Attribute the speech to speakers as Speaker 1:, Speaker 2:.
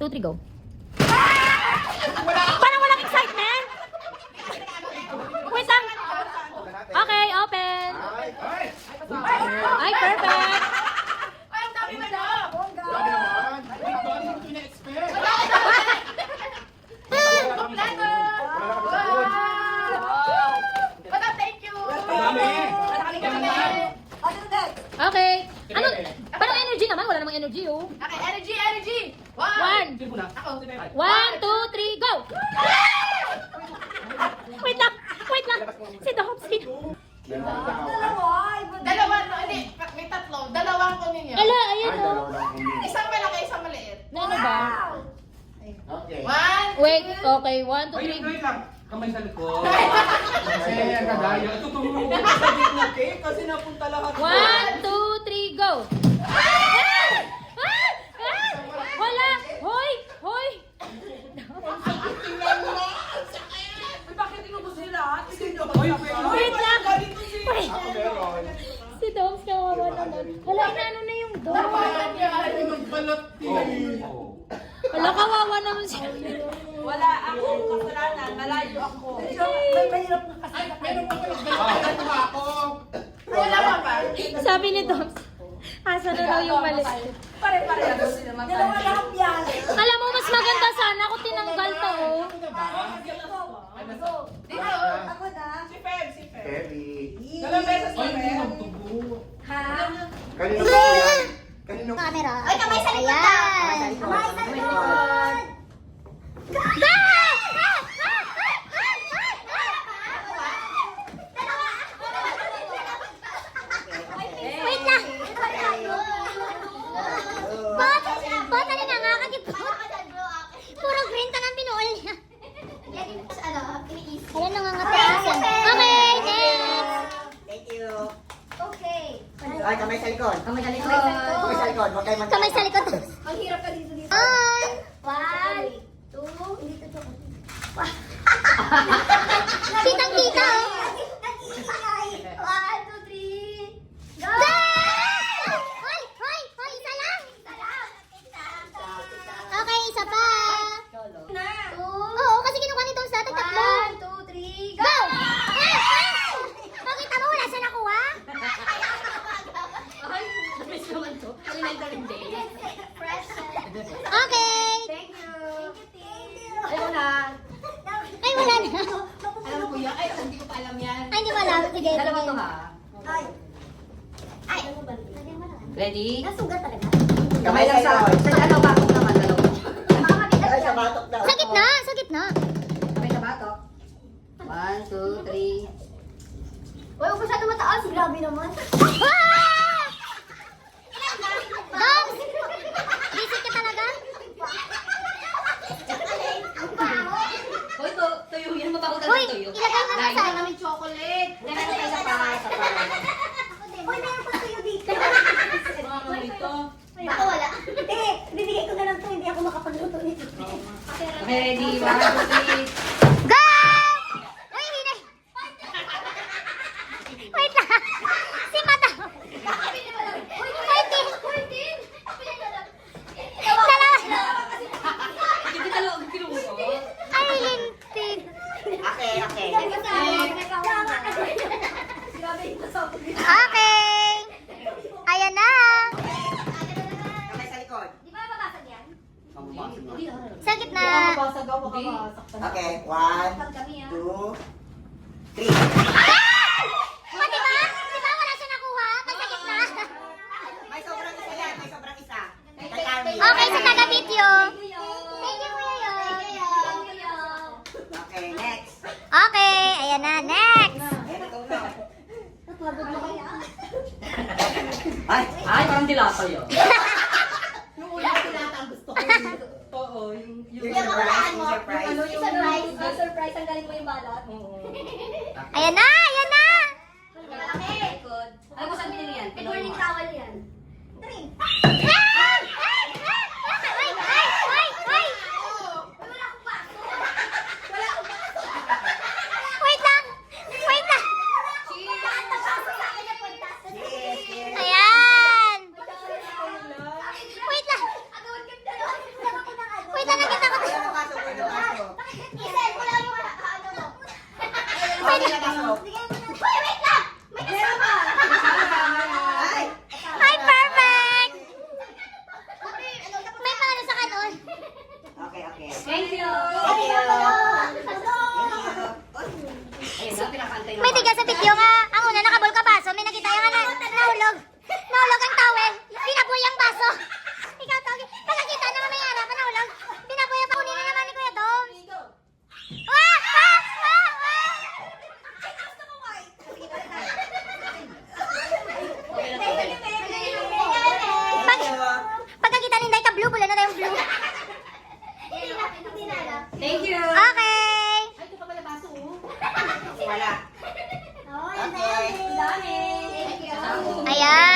Speaker 1: 2, 3, go. Parang walang excitement. Wait lang. Okay, open. Ay, perfect.
Speaker 2: Ay, ang dami na na! Kompleto! Madam, thank you!
Speaker 1: Okay. Ano? Parang energy naman. Wala namang energy, oh.
Speaker 2: Okay, energy, energy!
Speaker 1: 1, 2, 3, go! Wait lang. Wait lang. Si Dom, si Dom.
Speaker 2: Dalawa, no, hindi, may tatlo. Dalawang kunin niyo.
Speaker 1: Ala, ayan, oh.
Speaker 2: Isang malaki, isang maliit.
Speaker 1: Na ano ba?
Speaker 3: Okay.
Speaker 2: One,
Speaker 1: Wait, okay. 1, 2, 3.
Speaker 4: Wait lang. Kamay sa likod. Kasi ang kadayo. Ito tumulong sa gitna cake kasi napunta lahat.
Speaker 1: 1, 2, 3, go! Ah! Ah! Ah! Wala! Hoy! Hoy!
Speaker 2: bakit inubos nila?
Speaker 1: Wait lang! Wait!
Speaker 3: Ako meron.
Speaker 1: Si Doms kawawa naman. Wala na ano na yung Doms.
Speaker 4: Magbalot
Speaker 1: Wala kawawa naman siya.
Speaker 2: Wala akong kasalanan, malayo ako. Wala pa ba?
Speaker 1: Sabi ni Doms, asa na daw yung mali.
Speaker 2: Pare-pare ako sila magkano.
Speaker 1: Alam mo, mas maganda sana kung tinanggal to, oh.
Speaker 2: Dito.
Speaker 5: Ako na.
Speaker 2: Si Feb, si Feb.
Speaker 3: Heavy.
Speaker 2: Dalawang beses si Feb.
Speaker 5: Ha?
Speaker 3: Kanino po yan? Kanino?
Speaker 5: Camera. Ay, kamay sa likod na. Kamay sa likod. Wait lang. Bota na nakakagip. Puro green ka ng pinuol niya. Wala nangangatasan. Okay, next.
Speaker 3: Thank you.
Speaker 5: Okay.
Speaker 3: Ay, kamay sa likod.
Speaker 5: Kamay sa likod.
Speaker 3: Kamay sa likod. Huwag kayo mag-
Speaker 5: Kamay sa likod.
Speaker 2: Ang hirap ka dito dito.
Speaker 5: One, two, kitang-kita, oh. One, two, three, go! Hoy! Hoy! Hoy! Isa lang! Okay, isa pa. Oo, kasi kinukuha ni Toms natin tatlo. One, two, three, go! Pakita mo, wala siya nakuha?
Speaker 2: Ay, miss naman to.
Speaker 5: Okay.
Speaker 2: Thank you.
Speaker 5: Ay, wala. Ay, wala na.
Speaker 2: Alam ko yan. Ay, hindi ko pa alam yan.
Speaker 5: Ay, hindi wala. Sige,
Speaker 2: Dalawa
Speaker 5: sige.
Speaker 2: to ha.
Speaker 5: Ay. Ay.
Speaker 2: Ready?
Speaker 5: Nasugat talaga.
Speaker 3: Kamay sa likod.
Speaker 2: Sa ano, batok naman. Dalawa.
Speaker 3: Ay, sa batok daw.
Speaker 5: Sa gitna, sa gitna.
Speaker 2: Kamay sa batok. 1, 2, 3.
Speaker 5: Uy, huwag masyado mataas. Grabe naman. Ah! Doms! Visit ka talaga?
Speaker 2: Hoy, tuyo yan. Mabaho ka
Speaker 5: Uy,
Speaker 2: ng tuyo.
Speaker 5: ilagay mo na
Speaker 2: Dahil
Speaker 5: sa-
Speaker 2: na namin chocolate. Dahil na namin sa pa.
Speaker 5: Uy, meron pa sa'yo dito.
Speaker 2: Mga ito.
Speaker 5: Baka wala. Bibigay ko na lang to. Hindi ako makapagluto nito.
Speaker 2: Okay, ready? 1, 2, 3.
Speaker 5: Go! Uy, hinay. Wait lang. Si Madam. 14. Dalawa.
Speaker 2: Hindi talaga kinuha.
Speaker 5: Ay, lintig.
Speaker 3: Okay, okay.
Speaker 5: Okay. Ayan na.
Speaker 3: Kamay sa likod.
Speaker 5: Di ba mabasag yan?
Speaker 3: Mabubasag mo.
Speaker 5: Sa gitna.
Speaker 3: Okay, 1,
Speaker 5: Pag kami,
Speaker 3: 2, 3.
Speaker 5: O, di ba? Di ba wala siya nakuha? Pag sa gitna.
Speaker 3: May sobrang isa yan. May sobrang isa. Kay Carmi.
Speaker 5: Okay, sa taga-video. Thank you, Kuya Yo.
Speaker 3: Okay, next.
Speaker 5: Okay, ayan na. Next.
Speaker 3: Ayan, ikaw na.
Speaker 4: Ay, parang dilata yun.
Speaker 2: Yung una ko lahat ang gusto ko.
Speaker 4: Oo, yung...
Speaker 3: Yung surprise. Yung surprise.
Speaker 5: Surprise. Surprise. Ang galing mo yung balot. Ayan na, ayan na.
Speaker 2: Alam mo saan binili yan?
Speaker 5: Good morning towel yan. Drink. Wait lang. Wait lang. Ayan. Wait lang.
Speaker 3: nila pasok.
Speaker 5: Hoy, wait lang! May kasama!
Speaker 3: Ay!
Speaker 5: Hi, perfect! May paano sa kanon?
Speaker 3: Okay, okay.
Speaker 1: Thank you.
Speaker 3: Thank you. Ayun na, pinakantay ng
Speaker 5: May tiga sa video nga. Ang una nakabol ka baso. May nakita yung nahulog. Nahulog ang towel. Binaboy ang baso. Ikaw, Togi. Pagkakita na may harapan nahulog. Binaboy ang pakunin na naman ni Kuya Tom. Wah! Wah! Wah! Wah! Pagkakita ni Inday ka blue, bula na tayong blue.
Speaker 1: Thank you.
Speaker 5: Okay.
Speaker 3: Wala.
Speaker 5: Ayan.